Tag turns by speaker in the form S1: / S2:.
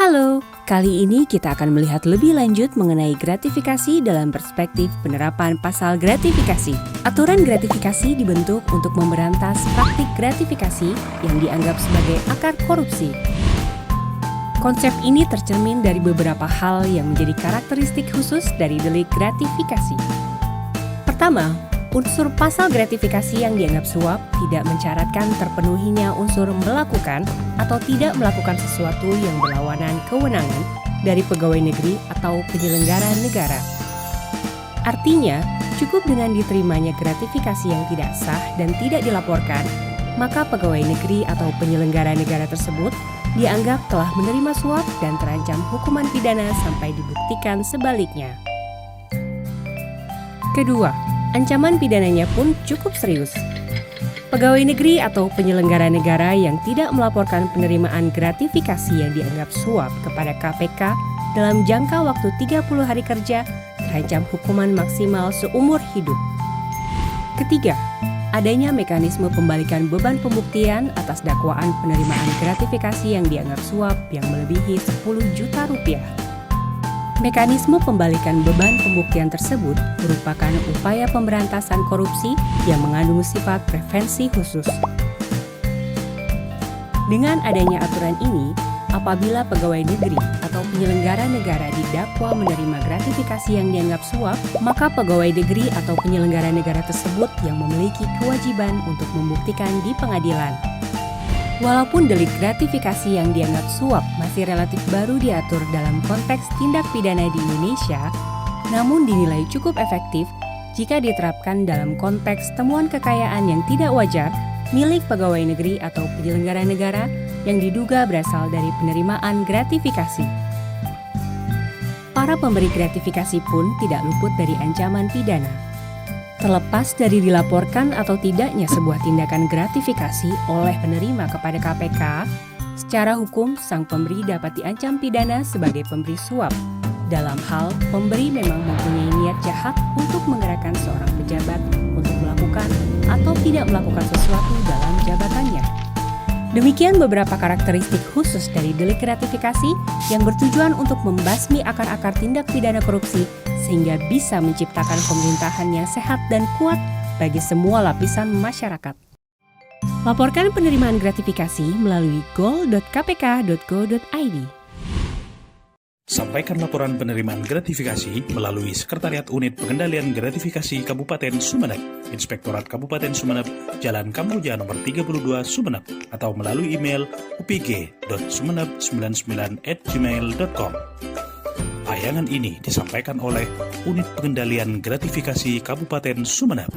S1: Halo, kali ini kita akan melihat lebih lanjut mengenai gratifikasi dalam perspektif penerapan pasal gratifikasi. Aturan gratifikasi dibentuk untuk memberantas praktik gratifikasi yang dianggap sebagai akar korupsi. Konsep ini tercermin dari beberapa hal yang menjadi karakteristik khusus dari delik gratifikasi. Pertama, unsur pasal gratifikasi yang dianggap suap tidak mencaratkan terpenuhinya unsur melakukan atau tidak melakukan sesuatu yang berlawanan kewenangan dari pegawai negeri atau penyelenggara negara. Artinya, cukup dengan diterimanya gratifikasi yang tidak sah dan tidak dilaporkan, maka pegawai negeri atau penyelenggara negara tersebut dianggap telah menerima suap dan terancam hukuman pidana sampai dibuktikan sebaliknya. Kedua, ancaman pidananya pun cukup serius. Pegawai negeri atau penyelenggara negara yang tidak melaporkan penerimaan gratifikasi yang dianggap suap kepada KPK dalam jangka waktu 30 hari kerja terancam hukuman maksimal seumur hidup. Ketiga, adanya mekanisme pembalikan beban pembuktian atas dakwaan penerimaan gratifikasi yang dianggap suap yang melebihi 10 juta rupiah. Mekanisme pembalikan beban pembuktian tersebut merupakan upaya pemberantasan korupsi yang mengandung sifat prevensi khusus. Dengan adanya aturan ini, apabila pegawai negeri atau penyelenggara negara didakwa menerima gratifikasi yang dianggap suap, maka pegawai negeri atau penyelenggara negara tersebut yang memiliki kewajiban untuk membuktikan di pengadilan. Walaupun delik gratifikasi yang dianggap suap masih relatif baru diatur dalam konteks tindak pidana di Indonesia, namun dinilai cukup efektif jika diterapkan dalam konteks temuan kekayaan yang tidak wajar milik pegawai negeri atau penyelenggara negara yang diduga berasal dari penerimaan gratifikasi. Para pemberi gratifikasi pun tidak luput dari ancaman pidana. Terlepas dari dilaporkan atau tidaknya sebuah tindakan gratifikasi oleh penerima kepada KPK, secara hukum sang pemberi dapat diancam pidana sebagai pemberi suap. Dalam hal pemberi memang mempunyai niat jahat untuk menggerakkan seorang pejabat untuk melakukan atau tidak melakukan sesuatu dalam jabatannya. Demikian beberapa karakteristik khusus dari delik gratifikasi yang bertujuan untuk membasmi akar-akar tindak pidana korupsi sehingga bisa menciptakan pemerintahan yang sehat dan kuat bagi semua lapisan masyarakat. Laporkan penerimaan gratifikasi melalui gol.kpk.go.id.
S2: Sampaikan laporan penerimaan gratifikasi melalui Sekretariat Unit Pengendalian Gratifikasi Kabupaten Sumeneb, Inspektorat Kabupaten Sumeneb, Jalan Kamboja nomor 32 Sumeneb, atau melalui email upg.sumeneb99@gmail.com. Tayangan ini disampaikan oleh Unit Pengendalian Gratifikasi Kabupaten Sumeneb.